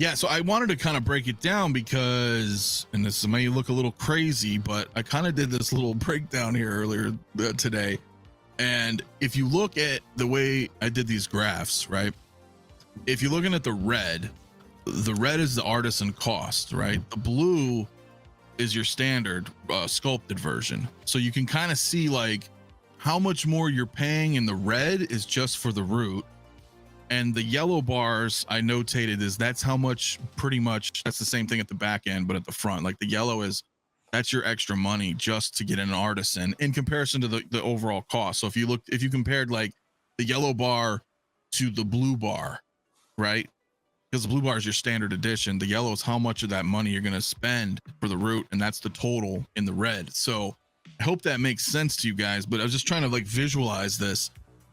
Yeah, so I wanted to kind of break it down because, and this may look a little crazy, but I kind of did this little breakdown here earlier today. And if you look at the way I did these graphs, right? If you're looking at the red is the artisan cost, right? The blue is your standard sculpted version. So you can kind of see like how much more you're paying in the red is just for the root. And the yellow bars I notated is that's how much, pretty much that's the same thing at the back end, but at the front, like the yellow is, that's your extra money just to get an artisan in comparison to the overall cost. So if you compared like the yellow bar to the blue bar, right? Because the blue bar is your standard edition. The yellow is how much of that money you're going to spend for the root. And that's the total in the red. So I hope that makes sense to you guys, but I was just trying to like visualize this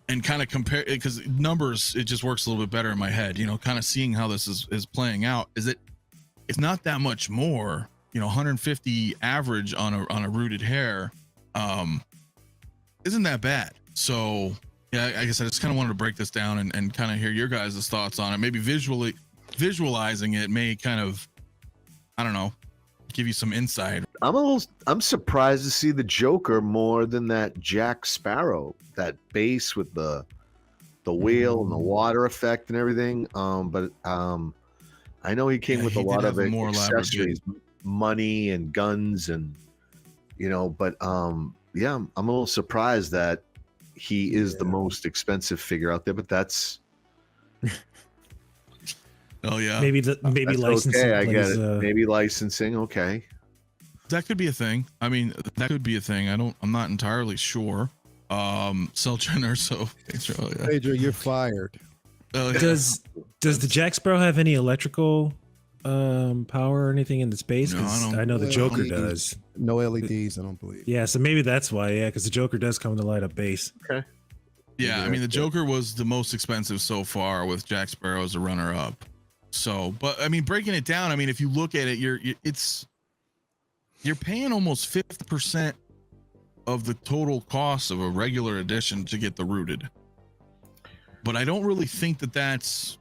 and kind of compare it, because numbers, it just works a little bit better in my head, you know, kind of seeing how this is playing out. It's not that much more, you know, 150 average on a rooted hair isn't that bad. So yeah, I guess I just kind of wanted to break this down and kind of hear your guys' thoughts on it. Maybe visualizing it may kind of, I don't know, give you some insight. I'm surprised to see the Joker more than that Jack Sparrow, that base with the wheel and the water effect and everything. But I know he came with a lot of more accessories, money and guns, and you know. But yeah, I'm a little surprised that he is the most expensive figure out there. But that's oh yeah, maybe licensing. Okay, I get it. Maybe licensing. Okay. That could be a thing. I mean, that could be a thing. I'm not entirely sure. Selchiner, so Pedro, you're fired. Does the Jack Sparrow have any electrical power or anything in the space? No, I know the Joker does. No LEDs, I don't believe. Yeah, so maybe that's why. Yeah, because the Joker does come to light up base. Okay. Yeah, I mean, the Joker was the most expensive so far, with Jack Sparrow as a runner-up. So, but I mean, breaking it down, I mean, if you look at it, you're paying almost 50% of the total cost of a regular edition to get the rooted. But I don't really think that that's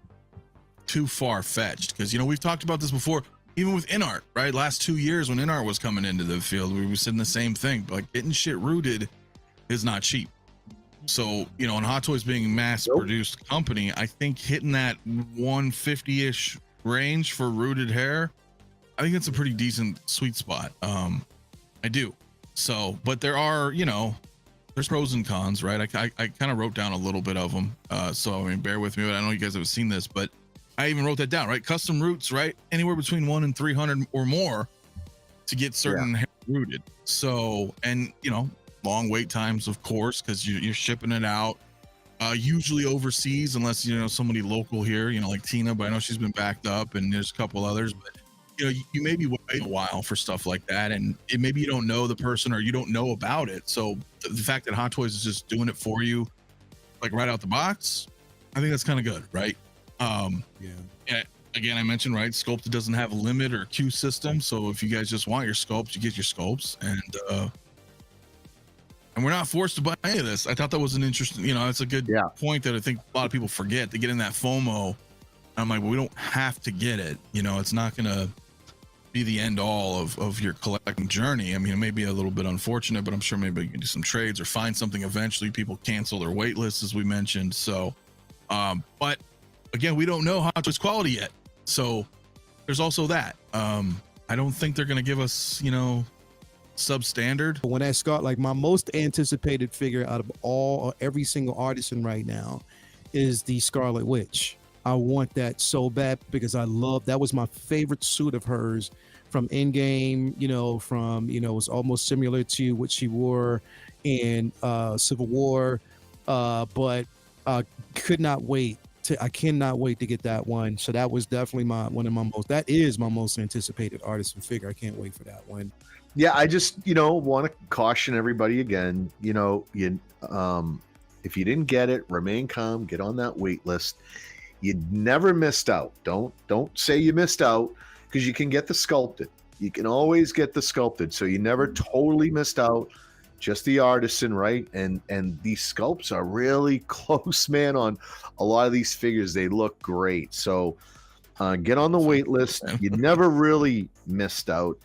too far-fetched, because, you know, we've talked about this before, even with InArt, right? Last 2 years when InArt was coming into the field, we were saying the same thing. Like, getting shit rooted is not cheap. So, you know, and Hot Toys being a mass-produced company, I think hitting that 150-ish range for rooted hair, I think it's a pretty decent sweet spot. I do. So, but there are, you know, there's pros and cons, right? I kind of wrote down a little bit of them. So, I mean, bear with me. I don't know you guys have seen this, but I even wrote that down, right? Custom roots, right? Anywhere between 1 and 300 or more to get certain hair rooted. So, and, you know, long wait times, of course, because you're shipping it out, usually overseas, unless, you know, somebody local here, you know, like Tina, but I know she's been backed up, and there's a couple others. But you know, you maybe wait a while for stuff like that, and maybe you don't know the person or you don't know about it. So the fact that Hot Toys is just doing it for you, like right out the box, I think that's kind of good, right? Yeah. Again, I mentioned, right, Sculpted doesn't have a limit or queue system, so if you guys just want your sculpts, you get your sculpts, and we're not forced to buy any of this. I thought that was an interesting, you know, it's a good point that I think a lot of people forget. They get in that FOMO. I'm like, well, we don't have to get it. You know, it's not going to be the end all of your collecting journey. I mean, it may be a little bit unfortunate, but I'm sure maybe you can do some trades or find something eventually. People cancel their wait lists, as we mentioned. So, but again, we don't know how much quality yet. So there's also that. I don't think they're going to give us, you know, substandard. When I start, like, my most anticipated figure out of every single artisan right now is the Scarlet Witch. I want that so bad because that was my favorite suit of hers from Endgame, you know, it was almost similar to what she wore in Civil War, but I cannot wait to get that one. So that was definitely that is my most anticipated artisan figure. I can't wait for that one. Yeah, I just, you know, want to caution everybody again, you know, if you didn't get it, remain calm, get on that wait list. You never missed out. Don't say you missed out, because you can get the sculpted. You can always get the sculpted. So you never totally missed out. Just the artisan, right? And these sculpts are really close, man, on a lot of these figures. They look great. So Get on the wait list. You never really missed out.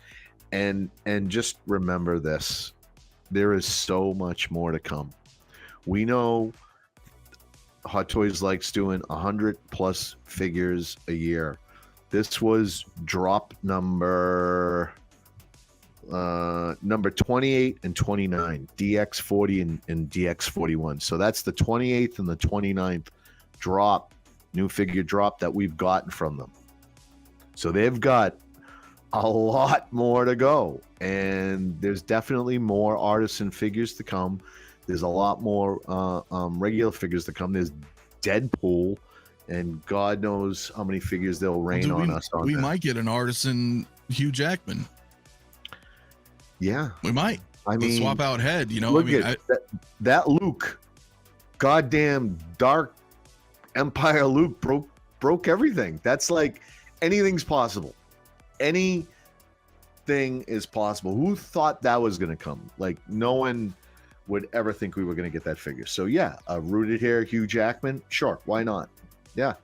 And just remember this. There is so much more to come. We know Hot Toys likes doing 100 plus figures a year. This was drop number 28 and 29, DX40 and DX41. So that's the 28th and the 29th drop, new figure drop that we've gotten from them. So they've got a lot more to go, and there's definitely more artisan figures to come. There's a lot more regular figures to come. There's Deadpool, and God knows how many figures they'll rain on us. We might get an artisan Hugh Jackman. Yeah, we might. I mean, swap out head. You know, look at that Luke, goddamn Dark Empire Luke broke everything. That's like anything's possible. Anything is possible. Who thought that was going to come? Like, no one would ever think we were going to get that figure. So yeah, a rooted hair Hugh Jackman, sure, why not? Yeah.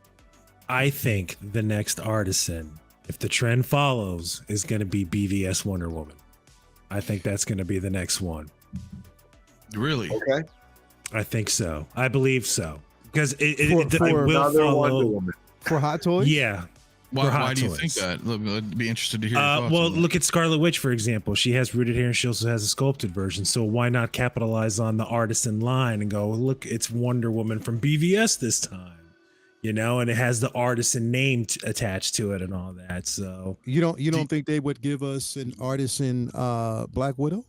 I think the next artisan, if the trend follows, is going to be BVS Wonder Woman. I think that's going to be the next one. Really? Okay. I think so. I believe so. Because it for will another follow. Wonder Woman. For Hot Toys? Yeah. Why do you think that? I'd be interested to hear your thoughts well, on that. look at Scarlet Witch, for example. She has rooted hair and she also has a sculpted version. So why not capitalize on the artisan line and go, look, it's Wonder Woman from BVS this time. You know, and it has the artisan name attached to it and all that. So You don't think they would give us an artisan Black Widow?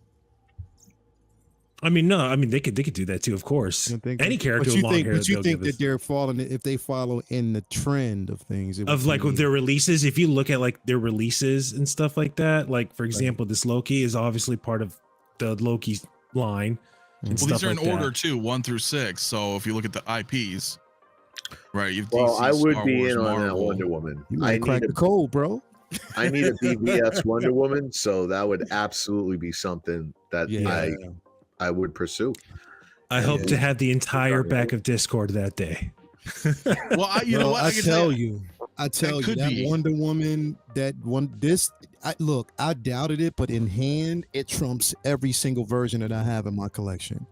I mean, no, I mean they could do that too, of course. Any character with long hair. But you think that they're following, if they follow in the trend of things, of like with their releases, if you look at like their releases and stuff like that, like for example, this Loki is obviously part of the Loki line. And Well, these are in like order that. too, 1 through 6. So if you look at the IPs, right? You've Well, DC, I would Star be Wars, in on that Marvel. Wonder Woman. You I might crack need the code, bro. I need a BVS Wonder Woman, so that would absolutely be something that I would pursue. I hope to have the entire back of Discord that day. Well, you know what? I can tell you that be. Wonder Woman, I doubted it, but in hand, it trumps every single version that I have in my collection.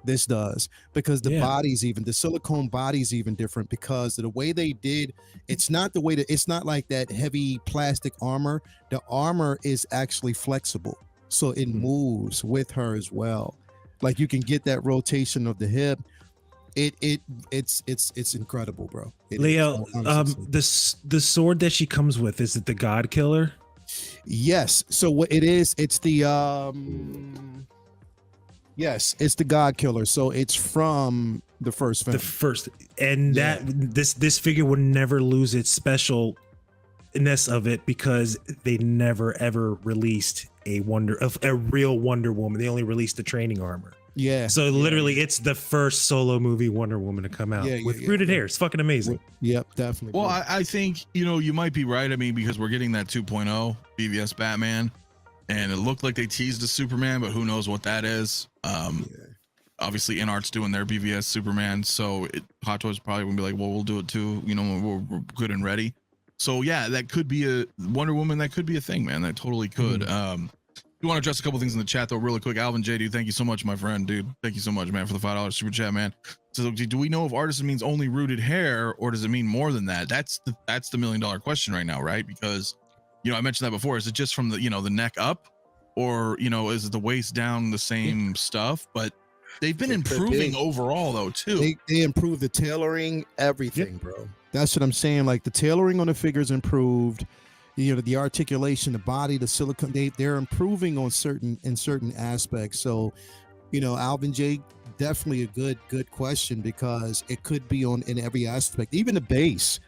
This does, because the body's even, the silicone body's even different because of the way they did. It's not the way that, it's not like that heavy plastic armor. The armor is actually flexible, so it moves with her as well. Like you can get that rotation of the hip. It's incredible, bro. Leo, the sword that she comes with, is it the God Killer? Yes. So what it is, it's the yes, it's the God Killer. So it's from the first film. The first, and that this figure would never lose its specialness of it because they never ever released a real Wonder Woman. They only released the training armor. Yeah. So literally, it's the first solo movie Wonder Woman to come out with rooted hair. It's fucking amazing. Yep, definitely. Well, I think you might be right. I mean, because we're getting that 2.0 BVS Batman, and it looked like they teased a Superman, but who knows what that is. Obviously, InArt's doing their BVS Superman, so Hot Toys probably gonna be like, well, we'll do it too. You know, we're good and ready. So yeah, that could be a Wonder Woman. That could be a thing, man. That totally could. You want to address a couple things in the chat though, really quick. Alvin J, dude, thank you so much, my friend, dude. Thank you so much, man, for the $5 super chat, man. So, do we know if artisan means only rooted hair, or does it mean more than that? That's the $1 million question right now, right? Because I mentioned that before. Is it just from the the neck up, or is it the waist down the same stuff? But they've been improving overall though too. They improved the tailoring, everything, bro. That's what I'm saying. Like the tailoring on the figures improved. The articulation, the body, the silicone, they're improving on certain aspects. So, Alvin J, definitely a good question, because it could be in every aspect. Even the base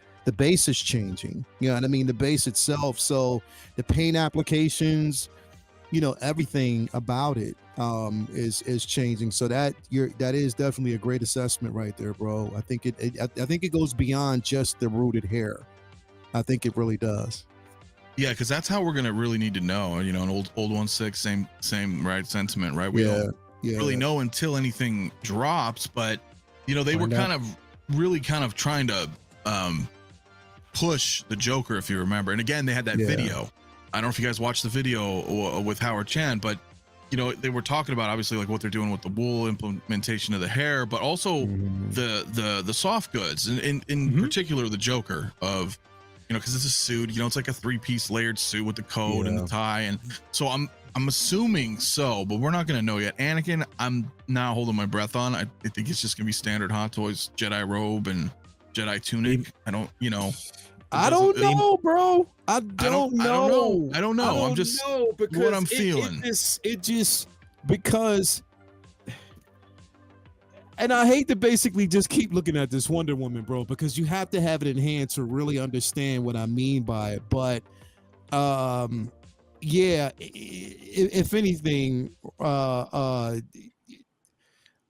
is changing. You know what I mean? The base itself. So the paint applications, everything about it is changing. So that is definitely a great assessment right there, bro. I think it goes beyond just the rooted hair. I think it really does. Yeah, because that's how we're gonna really need to know. An old 1/6, same right sentiment, right? We don't really know until anything drops. But they were kind of trying to push the Joker, if you remember. And again, they had that video. I don't know if you guys watched the video with 𝗣𝗔𝗢𝗡, but you know, they were talking about obviously like what they're doing with the wool implementation of the hair, but also the soft goods, and in particular the Joker of, you know, because it's a suit, you know, it's like a 3-piece layered suit with the coat and the tie, and so I'm assuming so, but we're not gonna know yet. Anakin, I'm now holding my breath on. I think it's just gonna be standard Hot Toys Jedi robe and Jedi tunic. I don't, you know. I don't know, bro. I don't know. I don't know. I'm just what I'm feeling. It just because, and I hate to basically just keep looking at this Wonder Woman, bro, because you have to have it in hand to really understand what I mean by it. But, yeah, if anything,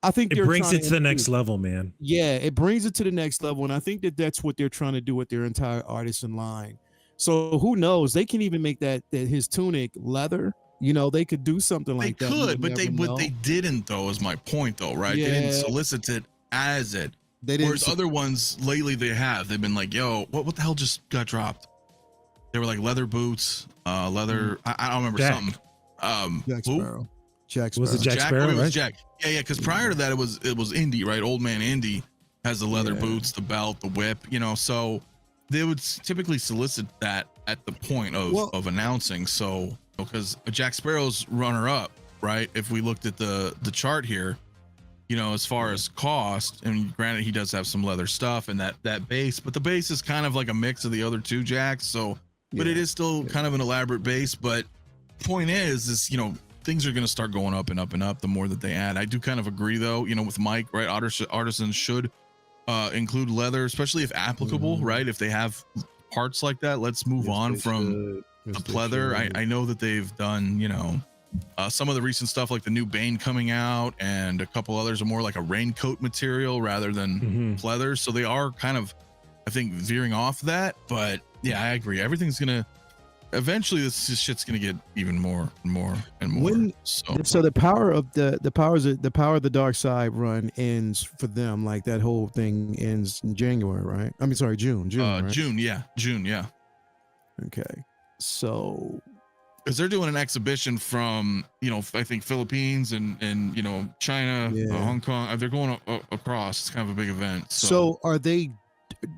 I think it brings it to the next level, man. Yeah, it brings it to the next level, and I think that that's what they're trying to do with their entire artisan line. So who knows? They can even make that his tunic leather. You know, they could do something like that. They could, but they didn't, though. Is my point, though, right? Yeah. They didn't solicit it as it. They didn't. Whereas other ones lately, they have. They've been like, "Yo, what the hell just got dropped?" They were like leather boots, leather. I don't remember something. Jack Sparrow. Jack Sparrow. Was it Jack Sparrow? It was right? Jack. Yeah. Because prior to that, it was Indy, right? Old man Indy has the leather boots, the belt, the whip. You know, so they would typically solicit that at the point of announcing. So because Jack Sparrow's runner up, right? If we looked at the chart here, you know, as far as cost, and granted he does have some leather stuff and that base, but the base is kind of like a mix of the other two Jacks. So, but it is still kind of an elaborate base. But point is, you know, things are going to start going up and up and up the more that they add. I do kind of agree, though, you know, with Mike, right? Artisans should include leather, especially if applicable, right? If they have parts like that, let's move on from the pleather. I know that they've done, you know, some of the recent stuff like the new Bane coming out, and a couple others are more like a raincoat material rather than pleather. So they are kind of, I think, veering off that. But yeah, I agree. Everything's gonna eventually, this shit's gonna get even more and more and more. So the power of the power of the dark side run ends for them. Like that whole thing ends in January, right? I mean, sorry, June. Right? June, yeah. Okay, so because they're doing an exhibition from, you know, I think Philippines and you know, China, Hong Kong. They're going across. It's kind of a big event. So are they?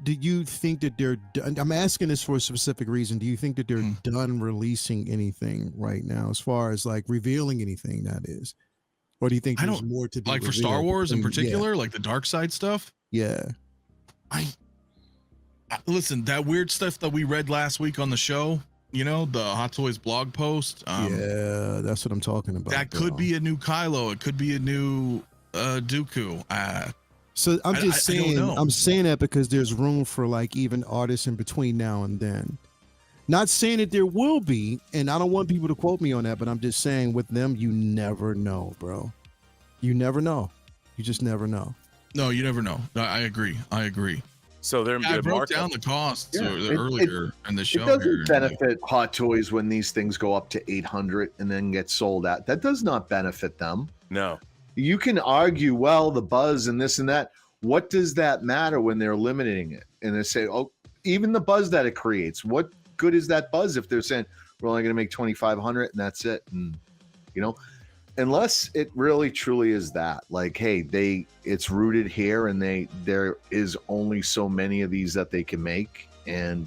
Do you think that they're done? I'm asking this for a specific reason. Do you think that they're done releasing anything right now, as far as like revealing anything, that is? Or do you think there's more to be like for Star Wars in particular, like the dark side stuff? Yeah. I listen, that weird stuff that we read last week on the show, you know, the Hot Toys blog post. Yeah, that's what I'm talking about. That could be a new Kylo. It could be a new Dooku. So I'm just saying, I'm saying that because there's room for like even artists in between now and then. Not saying that there will be, and I don't want people to quote me on that, but I'm just saying with them, you never know, bro. You never know. You just never know. No, you never know. I agree. So they're I broke down the costs earlier in the show. It doesn't benefit Hot Toys when these things go up to 800 and then get sold out. That does not benefit them. No. You can argue, well, the buzz and this and that. What does that matter when they're limiting it? And they say, oh, even the buzz that it creates, what good is that buzz if they're saying we're only going to make 2,500 and that's it? And, you know, unless it really truly is that, like, hey, it's rooted here and there is only so many of these that they can make. And,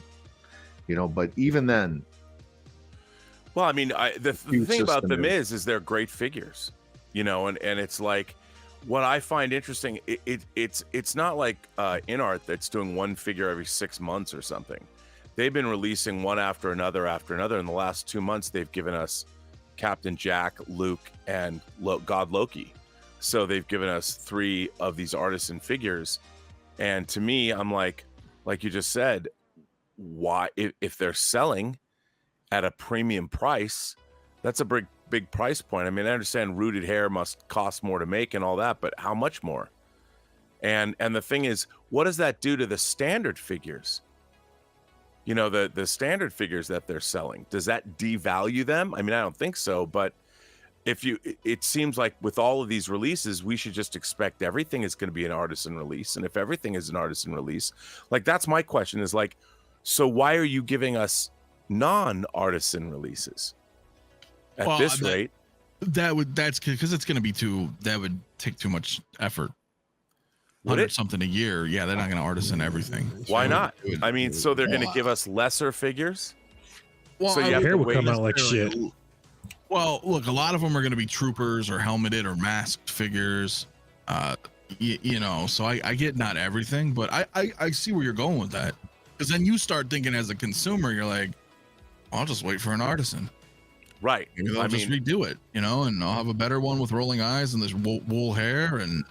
you know, but even then. Well, I mean, the thing about them is they're great figures. You know, and it's like, what I find interesting, it's not like InArt that's doing one figure every 6 months or something. They've been releasing one after another. In the last 2 months, they've given us Captain Jack, Luke, and God Loki. So they've given us 3 of these artisan figures. And to me, I'm like you just said, why, if they're selling at a premium price, that's a big price point. I mean, I understand rooted hair must cost more to make and all that, but how much more? And the thing is, what does that do to the standard figures? You know, the standard figures that they're selling, does that devalue them? I mean, I don't think so, but it seems like with all of these releases, we should just expect everything is going to be an artisan release. And if everything is an artisan release, like, that's my question, is like, So why are you giving us non-artisan releases at this rate? That's because it's going to be that would take too much effort. Would it? Something a year? Yeah, they're not going to artisan everything. Why not? I mean, so they're going to give us lesser figures. Well, so you have hair to would wait. come out like shit. Well, look, a lot of them are going to be troopers or helmeted or masked figures. You know, so I get not everything, but I see where you're going with that. Because then you start thinking as a consumer, you're like, I'll just wait for an artisan. Right. I'll just redo it, you know, and I'll have a better one with rolling eyes and this wool hair and.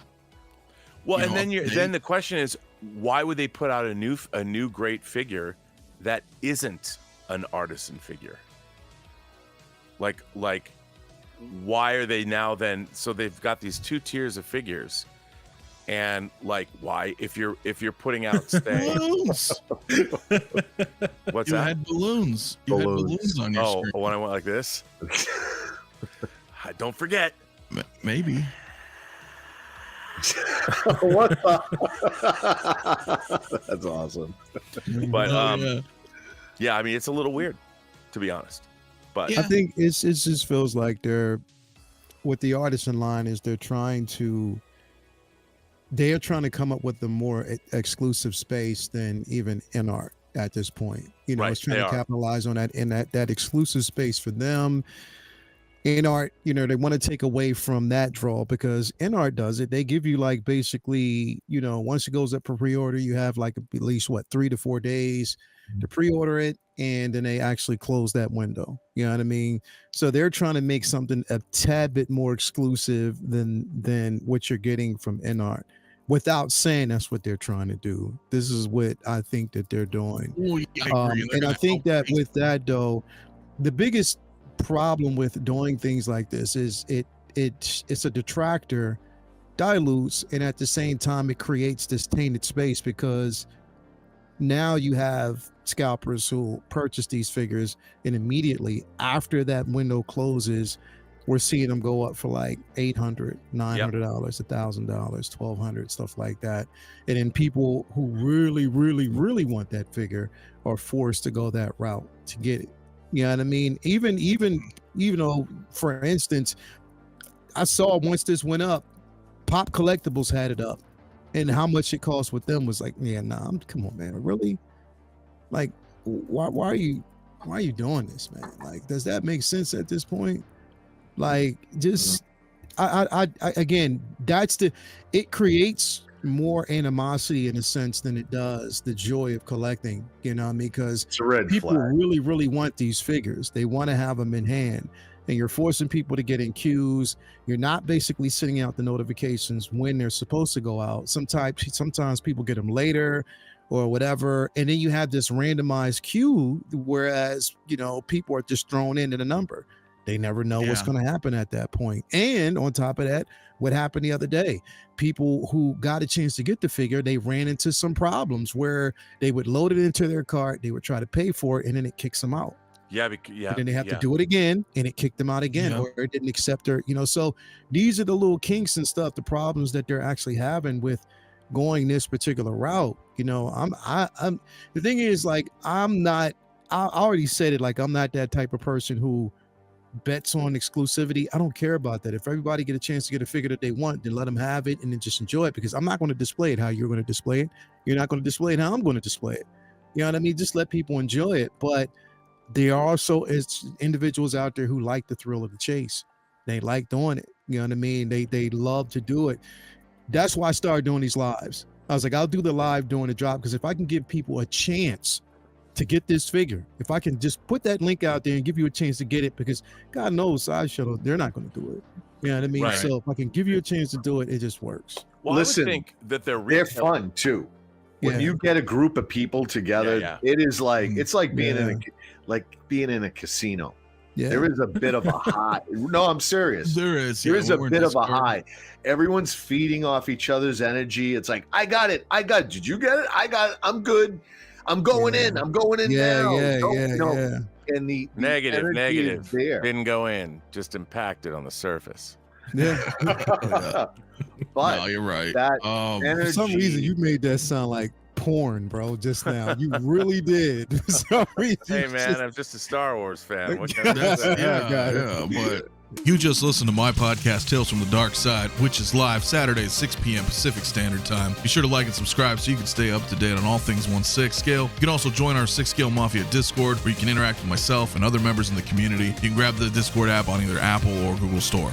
Well, and then the question is, why would they put out a new great figure that isn't an artisan figure? Like, why are they now then? So they've got these two tiers of figures, and like, why if you're putting out balloons? What's you that? Had balloons. You had balloons on your screen. Oh, when I went like this. Don't forget. Maybe. What the? That's awesome. But yeah, I mean, it's a little weird, to be honest. But I think it just feels like they're, with the artisan line, is they're trying to come up with a more exclusive space than even InArt at this point. You know, Right, it's trying to capitalize on that, and that exclusive space for them. InArt, you know, they want to take away from that draw, because InArt does it. They give you like basically, you know, once it goes up for pre-order, you have like at least 3 to 4 days to pre-order it, and then they actually close that window. You know what I mean? So they're trying to make something a tad bit more exclusive than what you're getting from InArt, without saying that's what they're trying to do. This is what I think that they're doing. Well, yeah, I agree. And I think that with that though, the biggest problem with doing things like this is it's a detractor, dilutes, and at the same time it creates this tainted space, because now you have scalpers who purchase these figures, and immediately after that window closes, we're seeing them go up for like $800, $900, $1,000, $1,200, stuff like that. And then people who really, really, really want that figure are forced to go that route to get it. You know what I mean? Even though, for instance, I saw once this went up, Pop Collectibles had it up, and how much it cost with them was like, yeah, nah, come on, man, really? Like, why are you doing this, man? Like, does that make sense at this point? Like, just, I again, it creates more animosity in a sense than it does the joy of collecting, you know what I mean? Because It's a red people flag. really, really want these figures. They want to have them in hand, and you're forcing people to get in queues. You're not basically sending out the notifications when they're supposed to go out. Sometimes people get them later or whatever, and then you have this randomized queue, whereas, you know, people are just thrown into the number. They never know what's going to happen at that point. And on top of that, what happened the other day, people who got a chance to get the figure, they ran into some problems where they would load it into their cart, they would try to pay for it, and then it kicks them out. And then they have to do it again, and it kicked them out again, or it didn't accept their, you know. So these are the little kinks and stuff, the problems that they're actually having with going this particular route. You know, I'm the thing is, like, I already said it, like, I'm not that type of person who bets on exclusivity. I don't care about that. If everybody get a chance to get a figure that they want, then let them have it and then just enjoy it, because I'm not going to display it how you're going to display it. You're not going to display it how I'm going to display it. You know what I mean? Just let people enjoy it. But there are also individuals out there who like the thrill of the chase. They like doing it. You know what I mean? They love to do it. That's why I started doing these lives. I was like, I'll do the live during the drop, because if I can give people a chance to get this figure, if I can just put that link out there and give you a chance to get it, because God knows Side Shuttle, they're not going to do it. You know what I mean? Right. So if I can give you a chance to do it, it just works. Well, Listen, I would think that they're fun too. When Yeah. you get a group of people together, it is like, it's like being in a casino. Yeah. There is a bit of a high. No, I'm serious. There is. There is a we're bit of a Discord. high. Everyone's feeding off each other's energy. It's like, I got it. Did you get it? I got it. I'm good. I'm going in. I'm going in now. No. And the Negative. energy is there. Didn't go in, just impacted on the surface. Yeah. But No, you're right. that For For some reason, energy- you made that sound like corn, bro, just now. You really did. Sorry. Hey man, I'm just a Star Wars fan. What can I That's, say? yeah, but you just listened to my podcast, Tales from the Dark Side, which is live Saturdays, 6 p.m. Pacific Standard Time. Be sure to like and subscribe so you can stay up to date on all things 1/6 scale. You can also join our 6 Scale Mafia Discord, where you can interact with myself and other members in the community. You can grab the Discord app on either Apple or Google Store.